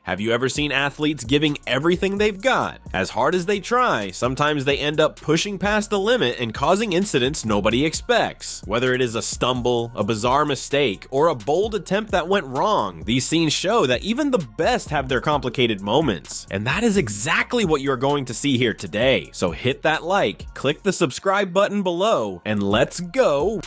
Have you ever seen athletes giving everything they've got? As hard as they try, sometimes they end up pushing past the limit and causing incidents nobody expects. Whether it is a stumble, a bizarre mistake, or a bold attempt that went wrong, these scenes show that even the best have their complicated moments. And that is exactly what you're going to see here today. So hit that like, click the subscribe button below, and let's go!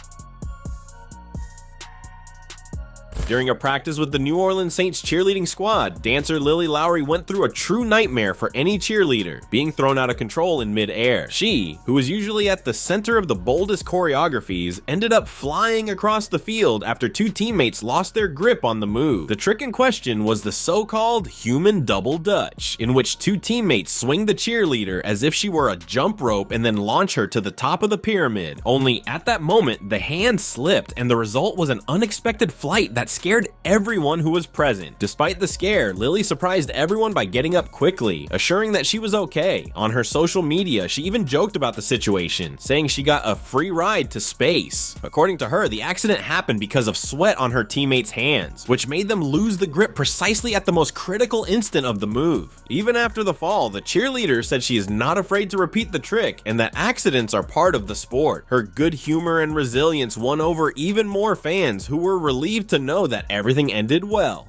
During a practice with the New Orleans Saints cheerleading squad, dancer Lily Lowry went through a true nightmare for any cheerleader, being thrown out of control in mid-air. She, who was usually at the center of the boldest choreographies, ended up flying across the field after two teammates lost their grip on the move. The trick in question was the so-called human double dutch, in which two teammates swing the cheerleader as if she were a jump rope and then launch her to the top of the pyramid. Only at that moment, the hand slipped and the result was an unexpected flight that scared everyone who was present. Despite the scare, Lily surprised everyone by getting up quickly, assuring that she was okay. On her social media, she even joked about the situation, saying she got a free ride to space. According to her, the accident happened because of sweat on her teammates' hands, which made them lose the grip precisely at the most critical instant of the move. Even after the fall, the cheerleader said she is not afraid to repeat the trick and that accidents are part of the sport. Her good humor and resilience won over even more fans who were relieved to know that everything ended well.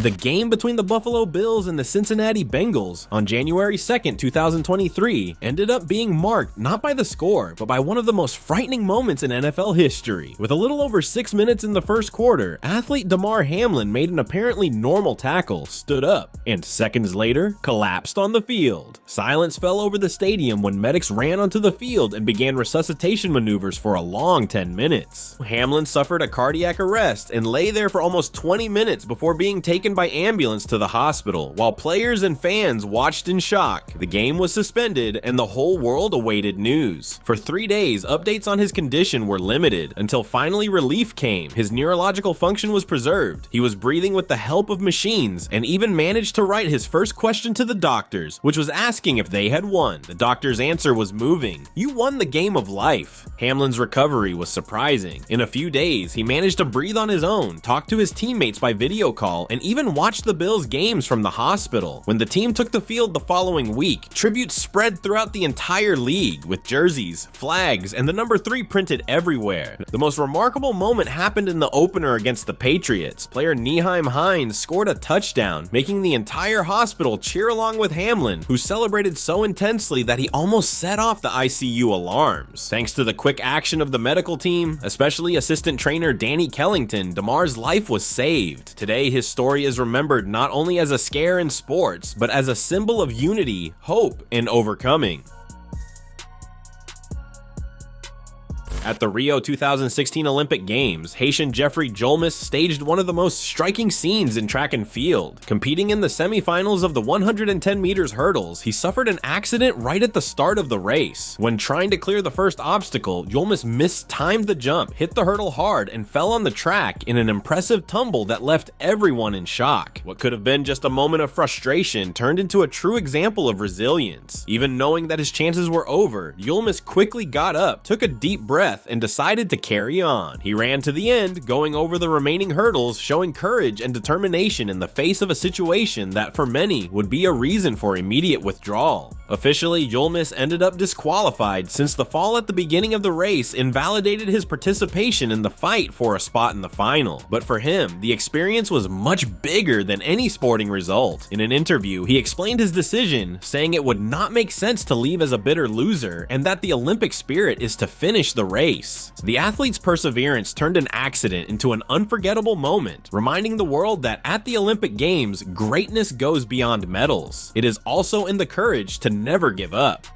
The game between the Buffalo Bills and the Cincinnati Bengals on January 2nd, 2023 ended up being marked not by the score, but by one of the most frightening moments in NFL history. With a little over 6 minutes in the first quarter, athlete Damar Hamlin made an apparently normal tackle, stood up, and seconds later, collapsed on the field. Silence fell over the stadium when medics ran onto the field and began resuscitation maneuvers for a long 10 minutes. Hamlin suffered a cardiac arrest and lay there for almost 20 minutes before being taken by ambulance to the hospital, while players and fans watched in shock. The game was suspended and the whole world awaited news. For 3 days, updates on his condition were limited until finally relief came. His neurological function was preserved. He was breathing with the help of machines and even managed to write his first question to the doctors, which was asking if they had won. The doctor's answer was moving. "You won the game of life." Hamlin's recovery was surprising. In a few days, he managed to breathe on his own, talk to his teammates by video call, and even watched the Bills games from the hospital. When the team took the field the following week, tributes spread throughout the entire league, with jerseys, flags, and the number 3 printed everywhere. The most remarkable moment happened in the opener against the Patriots. Player Nyheim Hines scored a touchdown, making the entire hospital cheer along with Hamlin, who celebrated so intensely that he almost set off the ICU alarms. Thanks to the quick action of the medical team, especially assistant trainer Danny Kellington, Damar's life was saved. Today, his story is remembered not only as a scare in sports, but as a symbol of unity, hope, and overcoming. At the Rio 2016 Olympic Games, Haitian Jeffrey Jolmes staged one of the most striking scenes in track and field. Competing in the semifinals of the 110 meters hurdles, he suffered an accident right at the start of the race. When trying to clear the first obstacle, Jolmes mistimed the jump, hit the hurdle hard, and fell on the track in an impressive tumble that left everyone in shock. What could have been just a moment of frustration turned into a true example of resilience. Even knowing that his chances were over, Jolmes quickly got up, took a deep breath, and decided to carry on. He ran to the end, going over the remaining hurdles, showing courage and determination in the face of a situation that for many would be a reason for immediate withdrawal. Officially, Jolmes ended up disqualified since the fall at the beginning of the race invalidated his participation in the fight for a spot in the final. But for him, the experience was much bigger than any sporting result. In an interview, he explained his decision, saying it would not make sense to leave as a bitter loser and that the Olympic spirit is to finish the race. The athlete's perseverance turned an accident into an unforgettable moment, reminding the world that at the Olympic Games, greatness goes beyond medals. It is also in the courage to never give up.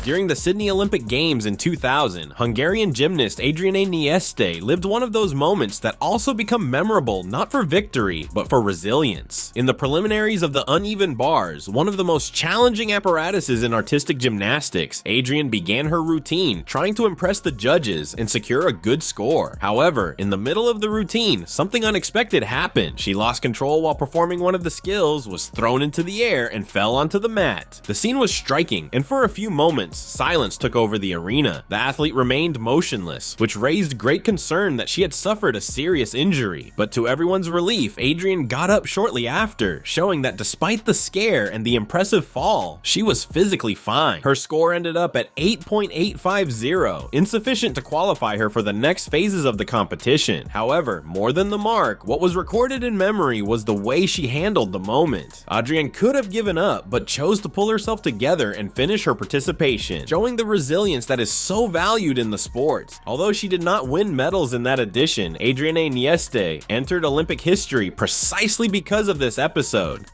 During the Sydney Olympic Games in 2000, Hungarian gymnast Adriane Nieste lived one of those moments that also become memorable not for victory, but for resilience. In the preliminaries of the uneven bars, one of the most challenging apparatuses in artistic gymnastics, Adriane began her routine trying to impress the judges and secure a good score. However, in the middle of the routine, something unexpected happened. She lost control while performing one of the skills, was thrown into the air, and fell onto the mat. The scene was striking, and for a few moments, moments, silence took over the arena. The athlete remained motionless, which raised great concern that she had suffered a serious injury. But to everyone's relief, Adrian got up shortly after, showing that despite the scare and the impressive fall, she was physically fine. Her score ended up at 8.850, insufficient to qualify her for the next phases of the competition. However, more than the mark, what was recorded in memory was the way she handled the moment. Adrian could have given up, but chose to pull herself together and finish her participation, showing the resilience that is so valued in the sport. Although she did not win medals in that edition, Adriana Nieste entered Olympic history precisely because of this episode.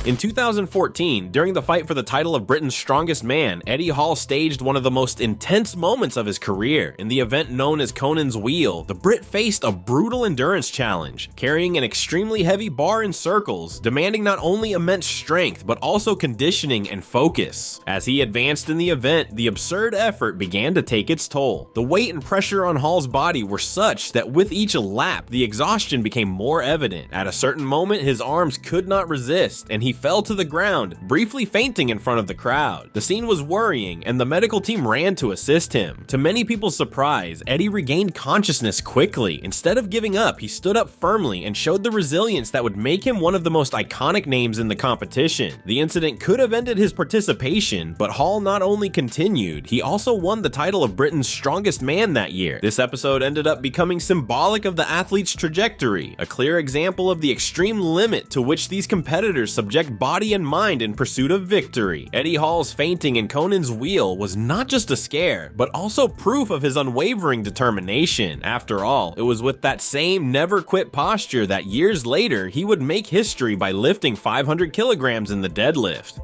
In 2014, during the fight for the title of Britain's Strongest Man, Eddie Hall staged one of the most intense moments of his career. In the event known as Conan's Wheel, the Brit faced a brutal endurance challenge, carrying an extremely heavy bar in circles, demanding not only immense strength, but also conditioning and focus. As he advanced in the event, the absurd effort began to take its toll. The weight and pressure on Hall's body were such that with each lap, the exhaustion became more evident. At a certain moment, his arms could not resist, and he fell to the ground, briefly fainting in front of the crowd. The scene was worrying, and the medical team ran to assist him. To many people's surprise, Eddie regained consciousness quickly. Instead of giving up, he stood up firmly and showed the resilience that would make him one of the most iconic names in the competition. The incident could have ended his participation, but Hall not only continued, he also won the title of Britain's Strongest Man that year. This episode ended up becoming symbolic of the athlete's trajectory, a clear example of the extreme limit to which these competitors subject body and mind in pursuit of victory. Eddie Hall's fainting in Conan's Wheel was not just a scare, but also proof of his unwavering determination. After all, it was with that same never quit posture that years later he would make history by lifting 500 kilograms in the deadlift.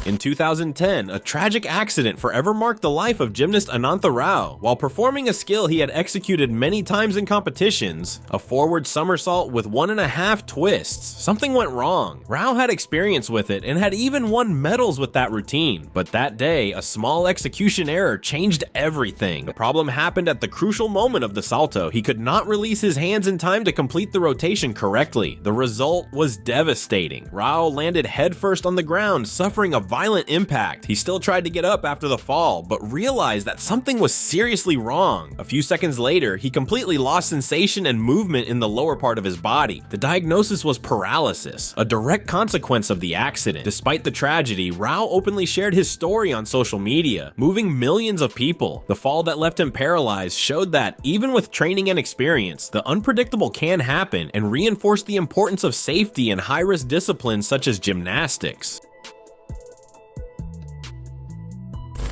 In 2010, a tragic accident forever marked the life of gymnast Anantha Rao. While performing a skill he had executed many times in competitions, a forward somersault with 1.5 twists, something went wrong. Rao had experience with it and had even won medals with that routine, but that day, a small execution error changed everything. The problem happened at the crucial moment of the salto. He could not release his hands in time to complete the rotation correctly. The result was devastating. Rao landed headfirst on the ground, suffering a violent impact. He still tried to get up after the fall, but realized that something was seriously wrong. A few seconds later, he completely lost sensation and movement in the lower part of his body. The diagnosis was paralysis, a direct consequence of the accident. Despite the tragedy, Rao openly shared his story on social media, moving millions of people. The fall that left him paralyzed showed that, even with training and experience, the unpredictable can happen, and reinforced the importance of safety in high-risk disciplines such as gymnastics.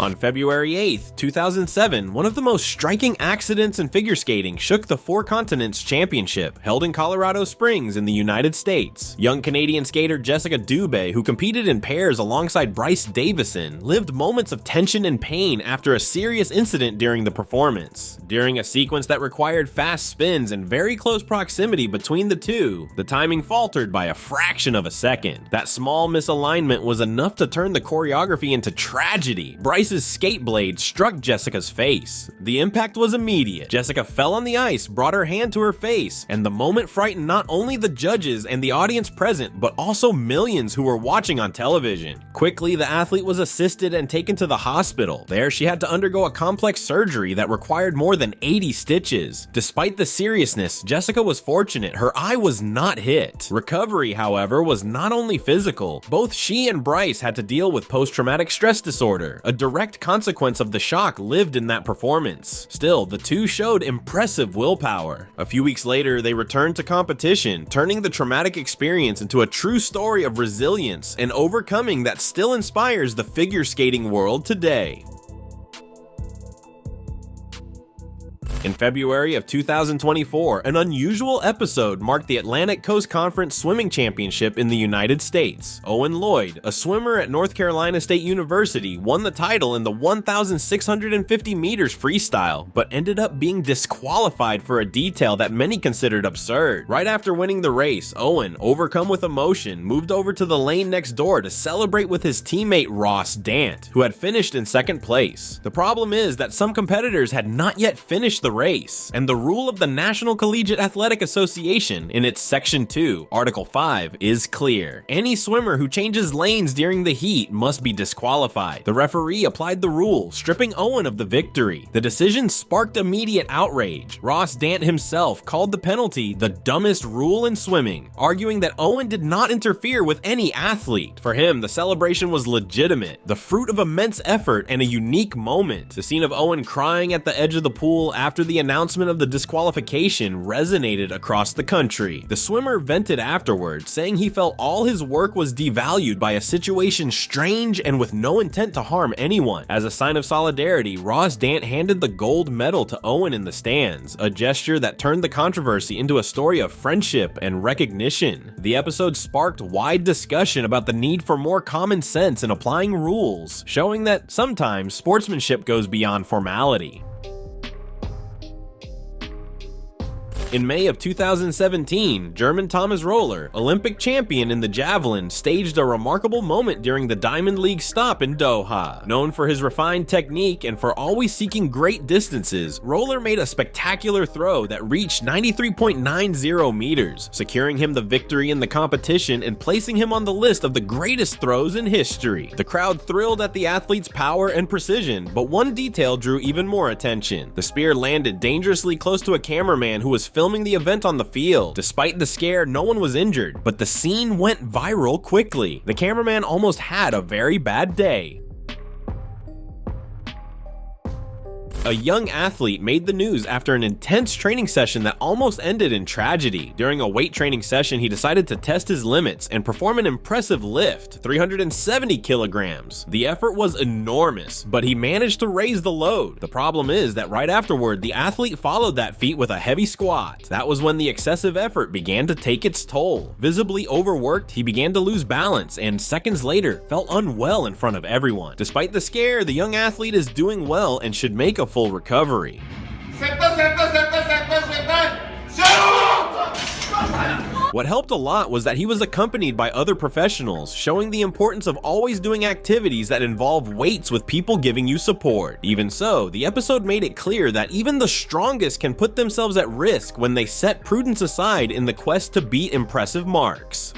On February 8, 2007, one of the most striking accidents in figure skating shook the Four Continents Championship, held in Colorado Springs in the United States. Young Canadian skater Jessica Dubé, who competed in pairs alongside Bryce Davison, lived moments of tension and pain after a serious incident during the performance. During a sequence that required fast spins and very close proximity between the two, the timing faltered by a fraction of a second. That small misalignment was enough to turn the choreography into tragedy. Bryce's skate blade struck Jessica's face. The impact was immediate. Jessica fell on the ice, brought her hand to her face, and the moment frightened not only the judges and the audience present, but also millions who were watching on television. Quickly, the athlete was assisted and taken to the hospital. There, she had to undergo a complex surgery that required more than 80 stitches. Despite the seriousness, Jessica was fortunate. Her eye was not hit. Recovery, however, was not only physical. Both she and Bryce had to deal with post-traumatic stress disorder, a direct consequence of the shock lived in that performance. Still, the two showed impressive willpower. A few weeks later, they returned to competition, turning the traumatic experience into a true story of resilience and overcoming that still inspires the figure skating world today. In February of 2024, an unusual episode marked the Atlantic Coast Conference Swimming Championship in the United States. Owen Lloyd, a swimmer at North Carolina State University, won the title in the 1,650 meters freestyle, but ended up being disqualified for a detail that many considered absurd. Right after winning the race, Owen, overcome with emotion, moved over to the lane next door to celebrate with his teammate Ross Dant, who had finished in second place. The problem is that some competitors had not yet finished the race, and the rule of the National Collegiate Athletic Association in its Section 2, Article 5 is clear. Any swimmer who changes lanes during the heat must be disqualified. The referee applied the rule, stripping Owen of the victory. The decision sparked immediate outrage. Ross Dant himself called the penalty the dumbest rule in swimming, arguing that Owen did not interfere with any athlete. For him, the celebration was legitimate, the fruit of immense effort and a unique moment. The scene of Owen crying at the edge of the pool after the announcement of the disqualification resonated across the country. The swimmer vented afterwards, saying he felt all his work was devalued by a situation strange and with no intent to harm anyone. As a sign of solidarity, Ross Dant handed the gold medal to Owen in the stands, a gesture that turned the controversy into a story of friendship and recognition. The episode sparked wide discussion about the need for more common sense in applying rules, showing that sometimes sportsmanship goes beyond formality. In May of 2017, German Thomas Roller, Olympic champion in the javelin, staged a remarkable moment during the Diamond League stop in Doha. Known for his refined technique and for always seeking great distances, Roller made a spectacular throw that reached 93.90 meters, securing him the victory in the competition and placing him on the list of the greatest throws in history. The crowd thrilled at the athlete's power and precision, but one detail drew even more attention. The spear landed dangerously close to a cameraman who was filming the event on the field. Despite the scare, no one was injured, but the scene went viral quickly. The cameraman almost had a very bad day. A young athlete made the news after an intense training session that almost ended in tragedy. During a weight training session, he decided to test his limits and perform an impressive lift, 370 kilograms. The effort was enormous, but he managed to raise the load. The problem is that right afterward, the athlete followed that feat with a heavy squat. That was when the excessive effort began to take its toll. Visibly overworked, he began to lose balance and seconds later felt unwell in front of everyone. Despite the scare, the young athlete is doing well and should make a full recovery. What helped a lot was that he was accompanied by other professionals, showing the importance of always doing activities that involve weights with people giving you support. Even so, the episode made it clear that even the strongest can put themselves at risk when they set prudence aside in the quest to beat impressive marks.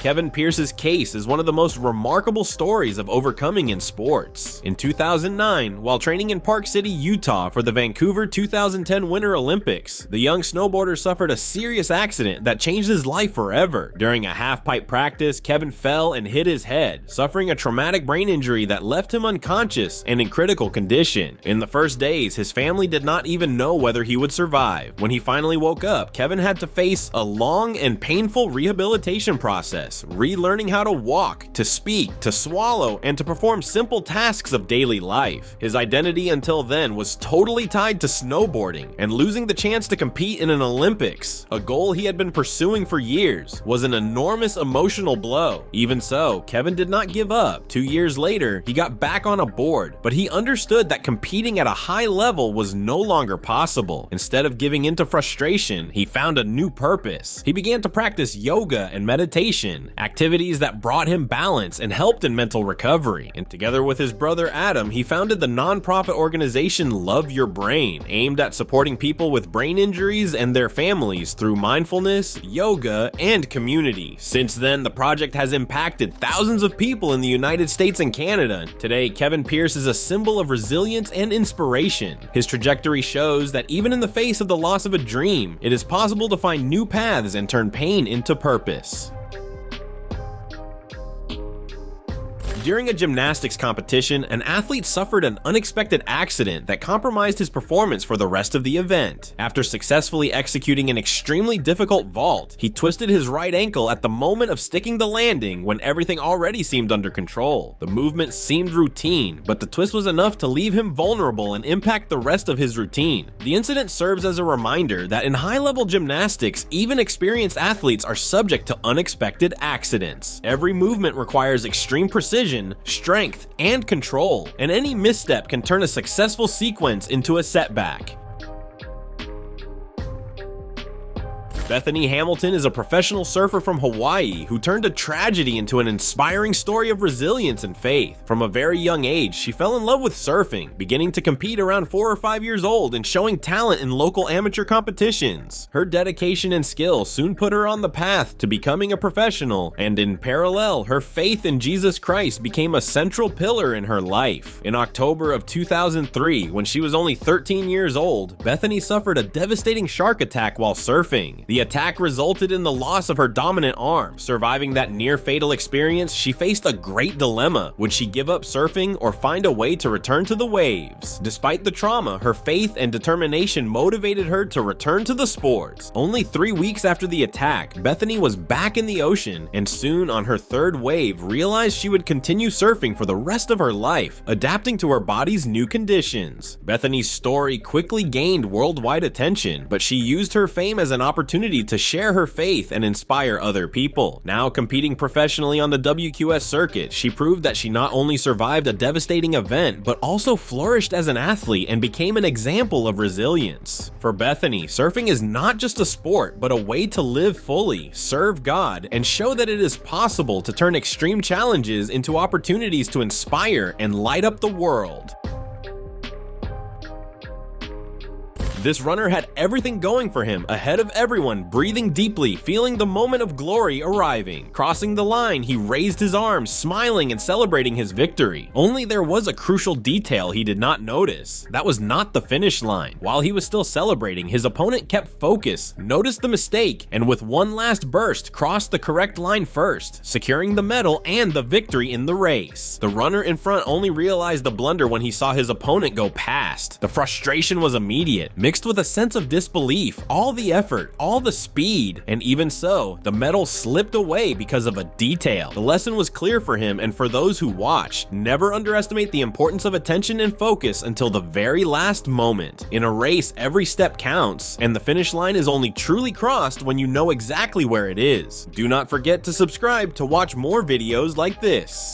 Kevin Pierce's case is one of the most remarkable stories of overcoming in sports. In 2009, while training in Park City, Utah for the Vancouver 2010 Winter Olympics, the young snowboarder suffered a serious accident that changed his life forever. During a half-pipe practice, Kevin fell and hit his head, suffering a traumatic brain injury that left him unconscious and in critical condition. In the first days, his family did not even know whether he would survive. When he finally woke up, Kevin had to face a long and painful rehabilitation process, relearning how to walk, to speak, to swallow, and to perform simple tasks of daily life. His identity until then was totally tied to snowboarding, and losing the chance to compete in an Olympics, a goal he had been pursuing for years, was an enormous emotional blow. Even so, Kevin did not give up. 2 years later, he got back on a board, but he understood that competing at a high level was no longer possible. Instead of giving into frustration, he found a new purpose. He began to practice yoga and meditation, activities that brought him balance and helped in mental recovery. And together with his brother Adam, he founded the nonprofit organization Love Your Brain, aimed at supporting people with brain injuries and their families through mindfulness, yoga, and community. Since then, the project has impacted thousands of people in the United States and Canada. Today, Kevin Pierce is a symbol of resilience and inspiration. His trajectory shows that even in the face of the loss of a dream, it is possible to find new paths and turn pain into purpose. During a gymnastics competition, an athlete suffered an unexpected accident that compromised his performance for the rest of the event. After successfully executing an extremely difficult vault, he twisted his right ankle at the moment of sticking the landing when everything already seemed under control. The movement seemed routine, but the twist was enough to leave him vulnerable and impact the rest of his routine. The incident serves as a reminder that in high-level gymnastics, even experienced athletes are subject to unexpected accidents. Every movement requires extreme precision, strength, and control, and any misstep can turn a successful sequence into a setback. Bethany Hamilton is a professional surfer from Hawaii who turned a tragedy into an inspiring story of resilience and faith. From a very young age, she fell in love with surfing, beginning to compete around 4 or 5 years old and showing talent in local amateur competitions. Her dedication and skill soon put her on the path to becoming a professional, and in parallel, her faith in Jesus Christ became a central pillar in her life. In October of 2003, when she was only 13 years old, Bethany suffered a devastating shark attack while surfing. The attack resulted in the loss of her dominant arm. Surviving that near-fatal experience, she faced a great dilemma. Would she give up surfing or find a way to return to the waves? Despite the trauma, her faith and determination motivated her to return to the sport. Only 3 weeks after the attack, Bethany was back in the ocean, and soon on her third wave realized she would continue surfing for the rest of her life, adapting to her body's new conditions. Bethany's story quickly gained worldwide attention, but she used her fame as an opportunity to share her faith and inspire other people. Now competing professionally on the WQS circuit, she proved that she not only survived a devastating event, but also flourished as an athlete and became an example of resilience. For Bethany, surfing is not just a sport, but a way to live fully, serve God, and show that it is possible to turn extreme challenges into opportunities to inspire and light up the world. This runner had everything going for him, ahead of everyone, breathing deeply, feeling the moment of glory arriving. Crossing the line, he raised his arms, smiling and celebrating his victory. Only there was a crucial detail he did not notice. That was not the finish line. While he was still celebrating, his opponent kept focus, noticed the mistake, and with one last burst, crossed the correct line first, securing the medal and the victory in the race. The runner in front only realized the blunder when he saw his opponent go past. The frustration was immediate, mixed with a sense of disbelief, all the effort, all the speed, and even so, the medal slipped away because of a detail. The lesson was clear for him and for those who watched. Never underestimate the importance of attention and focus until the very last moment. In a race, every step counts, and the finish line is only truly crossed when you know exactly where it is. Do not forget to subscribe to watch more videos like this.